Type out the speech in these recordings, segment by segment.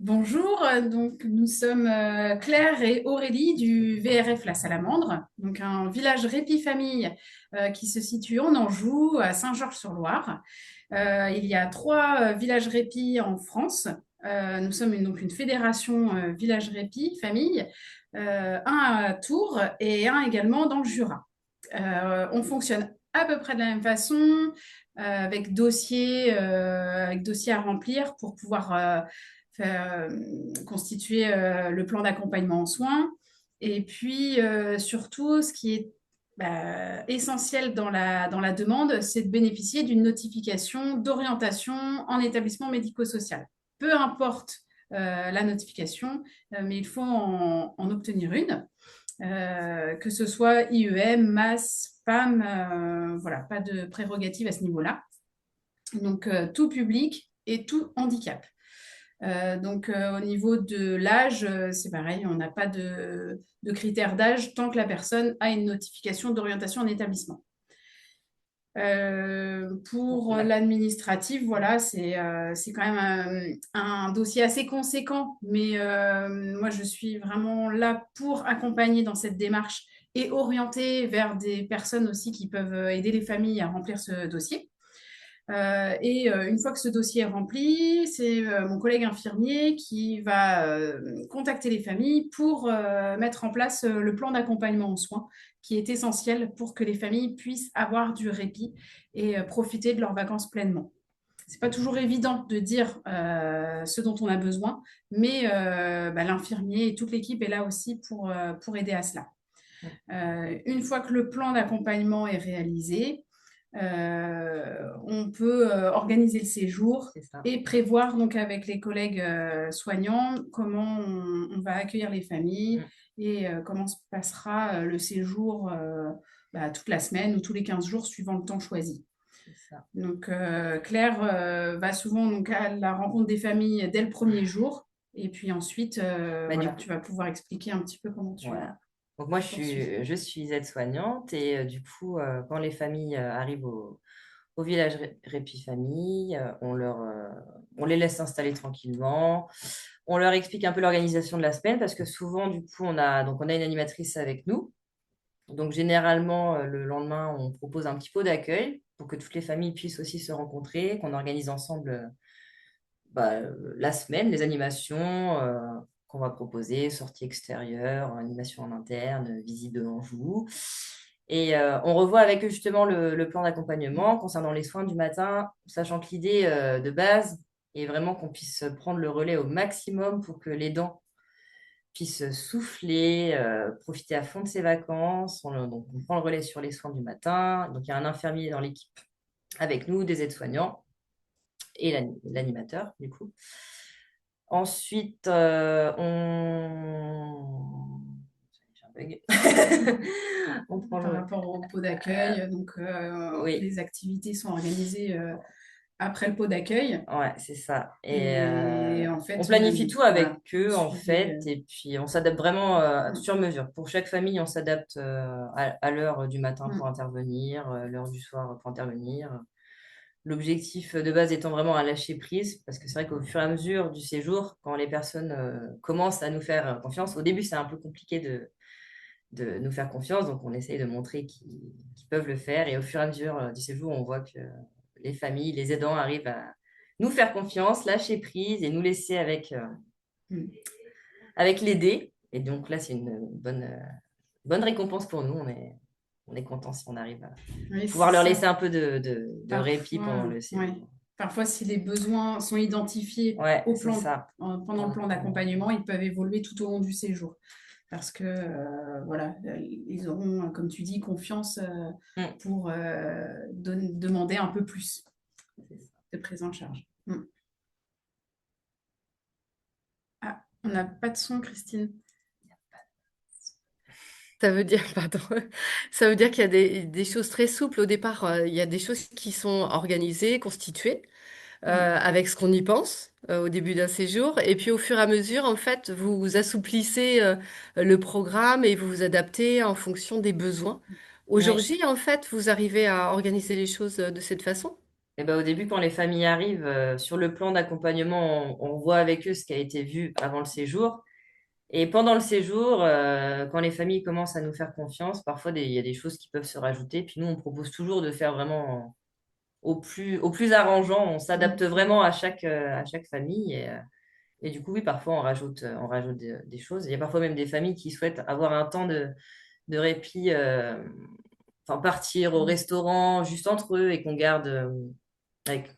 Bonjour, donc nous sommes Claire et Aurélie du VRF La Salamandre, donc un village répit-famille qui se situe en Anjou, à Saint-Georges-sur-Loire. Il y a trois villages répit en France. Nous sommes donc une fédération village répit-famille, un à Tours et un également dans le Jura. On fonctionne à peu près de la même façon, avec dossiers à remplir pour pouvoir constituer le plan d'accompagnement en soins. Et puis, surtout, ce qui est essentiel dans la demande, c'est de bénéficier d'une notification d'orientation en établissement médico-social. Peu importe la notification, mais il faut en obtenir une, que ce soit IEM, MAS, PAM, voilà, pas de prérogative à ce niveau-là. Donc, tout public et tout handicap. Au niveau de l'âge, c'est pareil, on n'a pas de critères d'âge tant que la personne a une notification d'orientation en établissement. Pour l'administratif, voilà, c'est quand même un dossier assez conséquent, mais moi, je suis vraiment là pour accompagner dans cette démarche et orienter vers des personnes aussi qui peuvent aider les familles à remplir ce dossier. Une fois que ce dossier est rempli, c'est mon collègue infirmier qui va contacter les familles pour mettre en place le plan d'accompagnement en soins, qui est essentiel pour que les familles puissent avoir du répit et profiter de leurs vacances pleinement. C'est pas toujours évident de dire ce dont on a besoin, mais l'infirmier et toute l'équipe est là aussi pour aider à cela. Une fois que le plan d'accompagnement est réalisé, on peut organiser le séjour et prévoir donc avec les collègues soignants comment on va accueillir les familles et comment se passera le séjour toute la semaine ou tous les 15 jours suivant le temps choisi. Donc Claire va souvent donc, à la rencontre des familles dès le premier jour et puis ensuite tu vas pouvoir expliquer un petit peu comment tu Voilà. Donc moi, je suis aide-soignante et du coup, quand les familles arrivent au village Répit Famille, on les laisse s'installer tranquillement. On leur explique un peu l'organisation de la semaine parce que souvent, du coup, on a une animatrice avec nous. Donc généralement, le lendemain, on propose un petit pot d'accueil pour que toutes les familles puissent aussi se rencontrer, qu'on organise ensemble la semaine, les animations qu'on va proposer, sorties extérieures, animation en interne, visite de l'Anjou. Et on revoit avec eux justement le plan d'accompagnement concernant les soins du matin, sachant que l'idée de base est vraiment qu'on puisse prendre le relais au maximum pour que l'aidant puisse souffler, profiter à fond de ses vacances. Donc on prend le relais sur les soins du matin. Donc il y a un infirmier dans l'équipe avec nous, des aides-soignants et l'animateur du coup. Ensuite, j'ai un bug. On prend par rapport au pot d'accueil. Donc, Oui, les activités sont organisées après le pot d'accueil. ouais, c'est ça. Et Et en on fait, planifie tout voilà, avec vous eux, en suivez. fait, et puis on s'adapte vraiment sur mesure. Pour chaque famille, on s'adapte à l'heure du matin pour Mm. intervenir, l'heure du soir pour intervenir. L'objectif de base étant vraiment à lâcher prise, parce que c'est vrai qu'au fur et à mesure du séjour, quand les personnes commencent à nous faire confiance, au début c'est un peu compliqué de nous faire confiance, donc on essaye de montrer qu'ils peuvent le faire, et au fur et à mesure du séjour, on voit que les familles, les aidants arrivent à nous faire confiance, lâcher prise et nous laisser Mm. avec l'aider. Et donc là, c'est une bonne récompense pour nous. On est content si on arrive à Oui, pouvoir c'est leur laisser ça. un peu de répit pendant Parfois, le ouais. séjour. Parfois, si les besoins sont identifiés Ouais, c'est ça. pendant le plan d'accompagnement, ils peuvent évoluer tout au long du séjour. Parce que, voilà, ils auront, comme tu dis, confiance Mm. pour demander un peu plus de prise en charge. Mm. Ah, on n'a pas de son, Christine. Ça veut dire, pardon, ça veut dire qu'il y a des choses très souples au départ. Il y a des choses qui sont organisées, constituées, Mm. avec ce qu'on y pense au début d'un séjour. Et puis au fur et à mesure, en fait, vous assouplissez le programme et vous vous adaptez en fonction des besoins. Ouais. Aujourd'hui, en fait, vous arrivez à organiser les choses de cette façon? Et ben, au début, quand les familles arrivent, sur le plan d'accompagnement, on voit avec eux ce qui a été vu avant le séjour. Et pendant le séjour, quand les familles commencent à nous faire confiance, parfois il y a des choses qui peuvent se rajouter. Puis nous, on propose toujours de faire vraiment au plus arrangeant. On s'adapte Mm. vraiment à chaque famille. Et du coup, oui, parfois on rajoute des choses. Il y a parfois même des familles qui souhaitent avoir un temps de répit, enfin partir au restaurant juste entre eux et qu'on garde,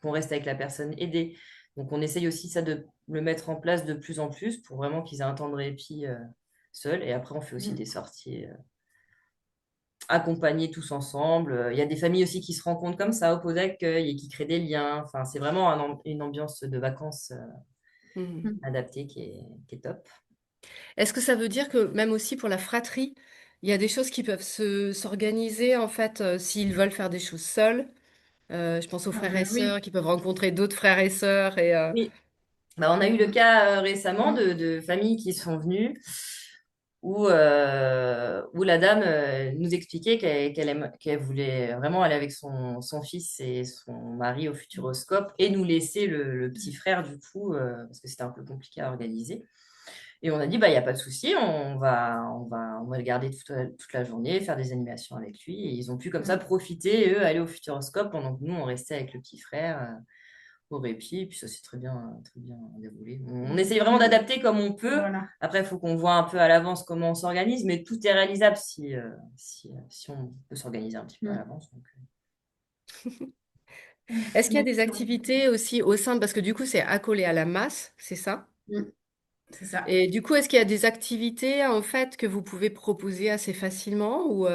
qu'on reste avec la personne aidée. Donc on essaye aussi ça de le mettre en place de plus en plus pour vraiment qu'ils aient un temps de répit seul. Et après, on fait aussi des Mm. sorties accompagnées tous ensemble. Il y a des familles aussi qui se rencontrent comme ça au pot d'accueil et qui créent des liens. Enfin, c'est vraiment une ambiance de vacances Mhm. Mm. adaptée qui est top. Est-ce que ça veut dire que même aussi pour la fratrie, il y a des choses qui peuvent s'organiser en fait s'ils veulent faire des choses seuls? Je pense aux frères et Oui. sœurs qui peuvent rencontrer d'autres frères et sœurs et Oui, bah, on a eu le Mm. cas récemment Mm. de familles qui sont venues où la dame nous expliquait qu'elle voulait vraiment aller avec son fils et son mari au Futuroscope et nous laisser le petit frère du coup, parce que c'était un peu compliqué à organiser. Et on a dit, bah, il n'y a pas de souci, on va le garder toute la journée, faire des animations avec lui. Et ils ont pu comme ça Mm. profiter, eux, aller au Futuroscope pendant que nous, on restait avec le petit frère au répit. Et puis ça s'est très bien déroulé. On essaye vraiment Mm. d'adapter comme on peut. Voilà. Après, il faut qu'on voit un peu à l'avance comment on s'organise, mais tout est réalisable si on peut s'organiser un petit peu à Mm. l'avance. est-ce qu'il y a Donc, des activités aussi au sein, parce que du coup c'est accolé à la masse, c'est ça? mm. C'est ça. Et du coup, est-ce qu'il y a des activités en fait que vous pouvez proposer assez facilement ou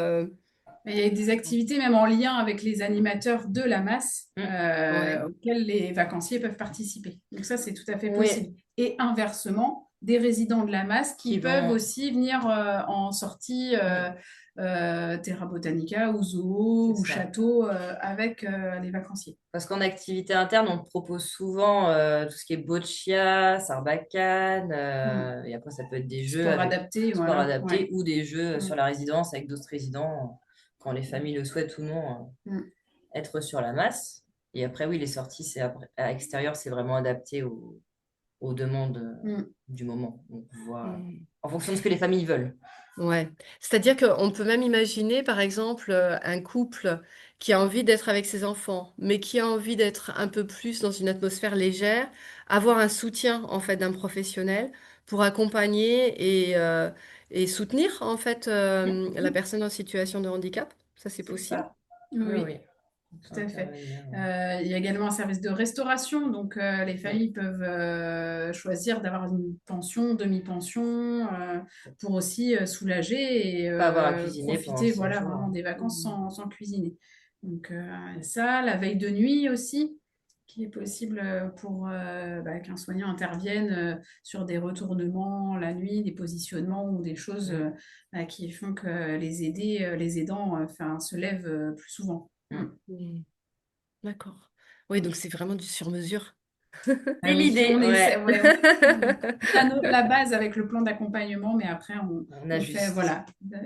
Il y a des activités même en lien avec les animateurs de la masse Ouais. auxquelles les vacanciers peuvent participer. Donc ça, c'est tout à fait Oui, possible. Et inversement, des résidents de la masse qui qui peuvent vont. aussi venir en sortie Mm, Terra Botanica ou c'est zoo ou ça. château avec les vacanciers. Parce qu'en activité interne, on propose souvent tout ce qui est boccia, sarbacane, Mm. et après ça peut être des jeux Sport avec adapté, sport voilà. adapté Ouais. ou des jeux Mm. sur la résidence avec d'autres résidents, quand les familles le souhaitent ou non, Mm. être sur la masse. Et après, oui, les sorties à extérieur, c'est vraiment adapté aux demandes Mm. du moment. Donc, on voit Hmm. en fonction de ce que les familles veulent. Ouais. C'est-à-dire qu'on peut même imaginer, par exemple, un couple qui a envie d'être avec ses enfants, mais qui a envie d'être un peu plus dans une atmosphère légère, avoir un soutien en fait d'un professionnel pour accompagner et soutenir en fait la Mm. personne en situation de handicap. Ça, c'est C'est possible. ça. Oui, Oui, oui. oui. On peut Tout à fait. intervenir. Il y a également un service de restauration, donc les Oui. familles peuvent choisir d'avoir une pension, demi-pension, pour aussi soulager et Pas avoir à cuisiner pendant le profiter, voilà, séjour, vraiment hein. des vacances Mhm. sans cuisiner. Donc ça, la veille de nuit aussi, qui est possible pour qu'un soignant intervienne sur des retournements la nuit, des positionnements ou des choses Mm, qui font que les aidants enfin, se lèvent plus souvent. Mm. mm. Mhm. D'accord. Oui, donc c'est vraiment du sur-mesure. C'est Ah oui, l'idée, on essaie, ouais. ouais, on a la base avec le plan d'accompagnement, mais après, On on fait, ajuste. voilà,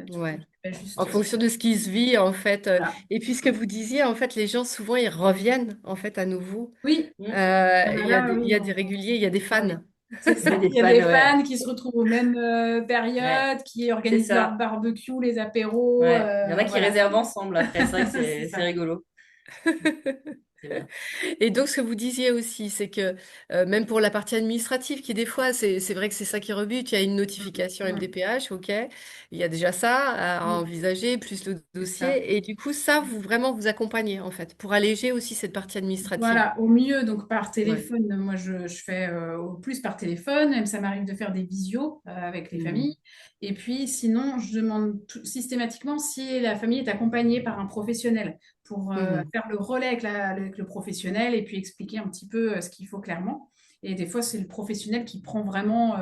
Ouais. tu fais En juste fonction de ce qui se vit, en fait. voilà. Et puis ce que vous disiez, en fait, les gens, souvent, ils reviennent, en fait, à nouveau. Oui, Mm. ah bah là, Il oui, y a des réguliers, il y a des fans. oui, c'est Il y a ça. des Il y a fans, des ouais. fans qui se retrouvent aux mêmes Ouais, périodes, qui c'est organisent leur ça. barbecue, les apéros, Ouais. Il y en a qui voilà, réservent ensemble après. C'est vrai que c'est c'est ça. rigolo. C'est bien. Et donc, ce que vous disiez aussi, c'est que même pour la partie administrative, qui des fois, c'est vrai que c'est ça qui rebute, il y a une Mm, notification mm, MDPH, ok, il y a déjà ça à mm, envisager, plus le c'est ça. dossier, et du coup, ça, vous vraiment vous accompagnez, en fait, pour alléger aussi cette partie administrative. Voilà, au mieux, donc par Ouais. téléphone, moi je fais au plus par téléphone, même ça m'arrive de faire des visios avec les Mhm. familles. Et puis sinon, je demande systématiquement si la famille est accompagnée par un professionnel pour Mhm. faire le relais avec, avec le professionnel et puis expliquer un petit peu ce qu'il faut clairement. Et des fois, c'est le professionnel qui prend vraiment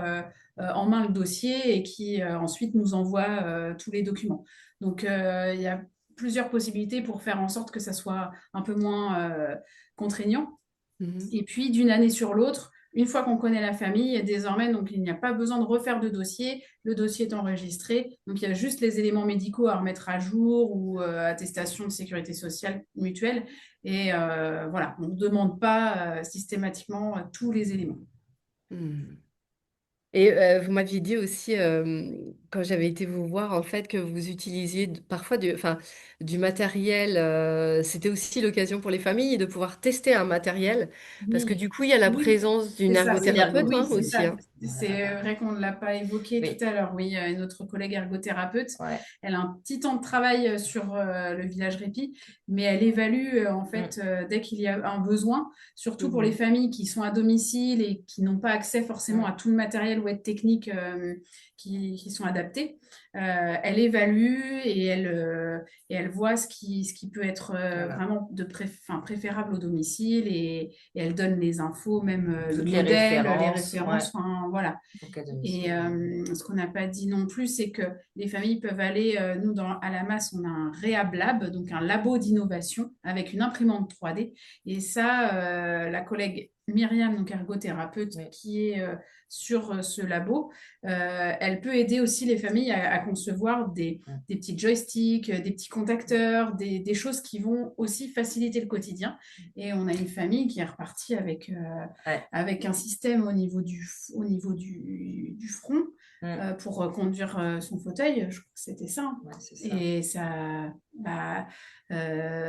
en main le dossier et qui ensuite nous envoie tous les documents. Donc il y a plusieurs possibilités pour faire en sorte que ça soit un peu moins contraignant. Mhm. Et puis, d'une année sur l'autre, une fois qu'on connaît la famille, désormais, donc il n'y a pas besoin de refaire de dossier. Le dossier est enregistré. Donc il y a juste les éléments médicaux à remettre à jour ou attestation de sécurité sociale mutuelle. Et voilà, on ne demande pas systématiquement tous les éléments. Hmm. Et vous m'aviez dit aussi, quand j'avais été vous voir, en fait, que vous utilisiez parfois enfin, du matériel. C'était aussi l'occasion pour les familles de pouvoir tester un matériel, parce que Oui, du coup, il y a la oui, présence c'est d'une ça. ergothérapeute Oui, hein, c'est aussi. ça. Hein. C'est vrai qu'on ne l'a pas évoqué tout Oui, à l'heure. Oui, notre collègue ergothérapeute, ouais. elle a un petit temps de travail sur le village Répit, mais elle évalue en Mm, fait dès qu'il y a un besoin, surtout pour les Mhm. familles qui sont à domicile et qui n'ont pas accès forcément à mm. tout le matériel ou aide technique qui sont adaptés. Elle évalue et elle voit ce qui peut être Voilà. vraiment préférable au domicile et elle donne les infos, même le Toutes les modèle, les références, ouais, références, enfin voilà. au cas Et domicile. ce qu'on n'a pas dit non plus, c'est que les familles peuvent aller, nous à la masse, on a un Réhab Lab, donc un labo d'innovation avec une imprimante 3D. Et ça, la collègue Myriam, donc ergothérapeute, Oui. qui est sur ce labo, elle peut aider aussi les familles à concevoir Mm. des petits joysticks, des petits contacteurs, des choses qui vont aussi faciliter le quotidien. Et on a une famille qui est repartie Ouais. avec un système au niveau du front Mm. pour conduire son fauteuil. Je crois que c'était ça. Hein. Ouais, c'est ça. Et ça, bah,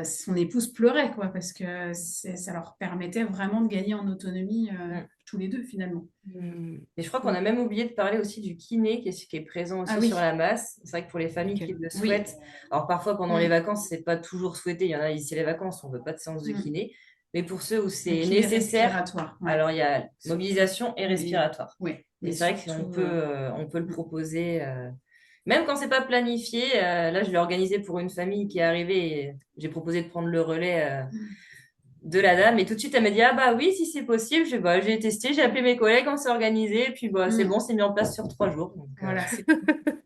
son épouse pleurait, quoi, parce que ça leur permettait vraiment de gagner en autonomie Mm. tous les deux, finalement. Hmm. Et je crois qu'on Mm. a même oublié de parler aussi du kiné qui est présent Ah aussi sur oui, la masse. C'est vrai que pour les familles Ok. qui le oui. souhaitent, alors parfois pendant les Mm. vacances, c'est pas toujours souhaité. Il y en a ici les vacances, on veut pas de séance de Mm. kiné. Mais pour ceux où Le c'est kiné nécessaire, respiratoire, ouais. alors il y a Surtout. mobilisation et Et, respiratoire. ouais. Et Et c'est vrai surtout, on peut le proposer, même quand c'est pas planifié. Là, je l'ai organisé pour une famille qui est arrivée et j'ai proposé de prendre le relais. De la dame. Et tout de suite, elle m'a dit, ah bah oui, si c'est possible. J'ai testé, j'ai appelé mes collègues, on s'est organisé. Et puis, bah, c'est mm. bon, c'est mis en place sur 3 jours. Voilà, c'est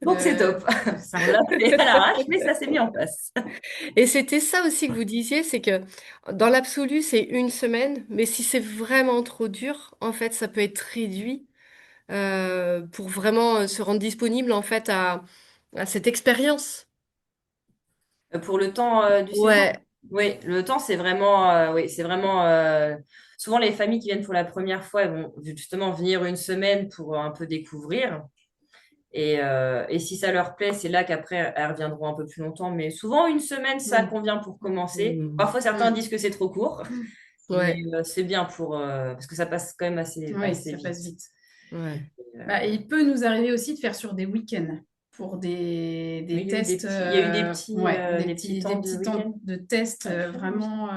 Donc c'est top. c'est ça. On l'a fait à l'arrache, mais ça s'est mis en place. Et c'était ça aussi que vous disiez, c'est que dans l'absolu, c'est une semaine, mais si c'est vraiment trop dur, en fait, ça peut être réduit pour vraiment se rendre disponible en fait à cette expérience. Pour le temps du séjour, Ouais. oui, le temps, oui, c'est vraiment. Souvent, les familles qui viennent pour la première fois, elles vont justement venir une semaine pour un peu découvrir. Et si ça leur plaît, c'est là qu'après, elles reviendront un peu plus longtemps. Mais souvent, une semaine, ça Mm. convient pour commencer. Mm. Parfois, certains Mm. disent que c'est trop court, mais Ouais. c'est bien parce que ça passe quand même Oui, assez ça vite. passe vite. Ouais. Bah, il peut nous arriver aussi de faire sur des week-ends pour Oui, des il y a eu tests, il y a eu ouais, des petits des temps de petits temps week-end. de tests Ouais. vraiment,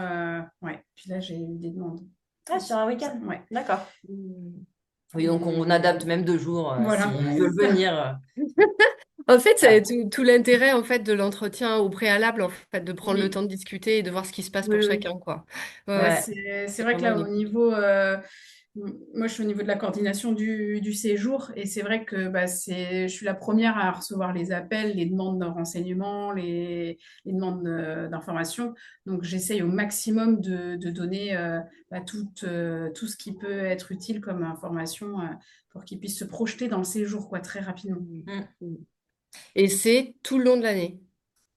ouais. Puis là, j'ai eu des demandes Ah, sur aussi un pour ça, week-end. ouais. D'accord. Mm. Oui, donc on adapte même 2 jours Voilà, s'ils c'est veulent ça. venir. En fait, c'est Voilà. tout l'intérêt en fait de l'entretien au préalable, en fait, de prendre le Oui, temps de discuter et de voir ce qui se passe pour oui, oui. chacun, quoi. Ouais, Bah, ouais. Ouais, c'est c'est vrai que vraiment là, une au écoute. niveau, moi, je suis au niveau de la coordination du séjour et c'est vrai que bah, je suis la première à recevoir les appels, les demandes de renseignements, les demandes d'informations. Donc, j'essaye au maximum de donner bah, tout ce qui peut être utile comme information pour qu'ils puissent se projeter dans le séjour quoi, très rapidement. Mm. Mm. Mm. Et c'est tout le long de l'année.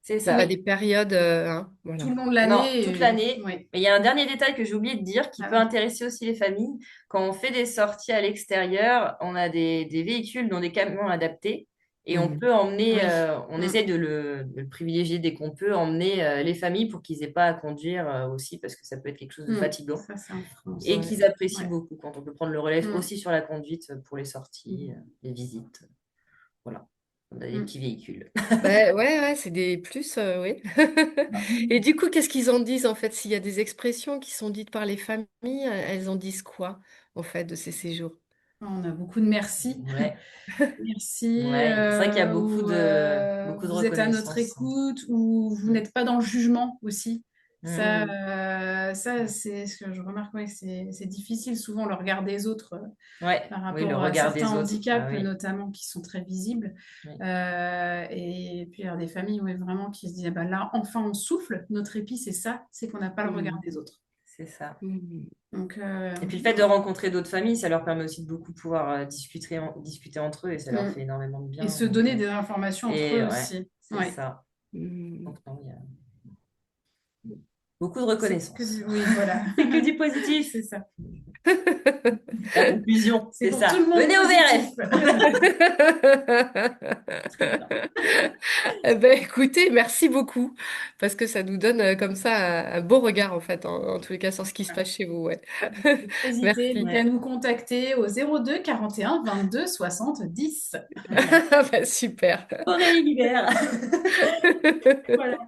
C'est C'est ça. pas Oui. des périodes, hein, Tout voilà. le long de Non, toute l'année, l'année. ouais. Mais il y a un dernier détail que j'ai oublié de dire qui Ah peut oui. intéresser aussi les familles. Quand on fait des sorties à l'extérieur, on a des véhicules dont des camions adaptés et on Mhm. peut emmener, Oui. on Mm. essaie de le privilégier dès qu'on peut, emmener les familles pour qu'ils aient pas à conduire aussi parce que ça peut être quelque chose de Mm. fatigant Ça, c'est en France. et Ouais. qu'ils apprécient Ouais. beaucoup quand on peut prendre le relais Mm. aussi sur la conduite pour les Mm. sorties, les visites. Voilà, on a des Mm. petits véhicules. Ouais, ouais, ouais, c'est des plus, oui. Et du coup, qu'est-ce qu'ils en disent en fait? S'il y a des expressions qui sont dites par les familles, elles en disent quoi en fait de ces séjours? On a beaucoup de merci. Ouais, Merci, ouais. C'est vrai qu'il y a ou beaucoup de vous êtes à notre reconnaissance. écoute, ou vous Mm. n'êtes pas dans le jugement aussi. Mm. Ça c'est ce que je remarque, ouais, que c'est difficile souvent le regard des autres Ouais, par oui, le rapport à regard certains des autres. Ah handicaps, oui, notamment qui sont très visibles. oui, Et puis il y a des familles ouais, vraiment qui se disent, ah bah là, enfin on souffle, notre épi, c'est ça, c'est qu'on n'a pas le regard Mhm. des autres. c'est ça. Mhm. Donc, Et puis le fait de rencontrer d'autres familles, ça leur permet aussi de beaucoup pouvoir discuter entre eux et ça leur mm. fait énormément de Et bien. se Donc, donner des informations entre et eux ouais, aussi. c'est Ouais. ça. Mhm. Donc non, il y a beaucoup de C'est que reconnaissance. oui, voilà. C'est que du positif. C'est ça. La conclusion, C'est c'est pour tout ça. le monde Venez au positif. VRF. Très bien. Eh ben, écoutez, merci beaucoup, parce que ça nous donne comme ça un beau regard, en fait, en tous les cas, sur ce qui se passe chez vous. Ouais. N'hésitez donc Merci. à Ouais. nous contacter au 02 41 22 70. Voilà. Bah, super. Aurélie Guibert. Voilà.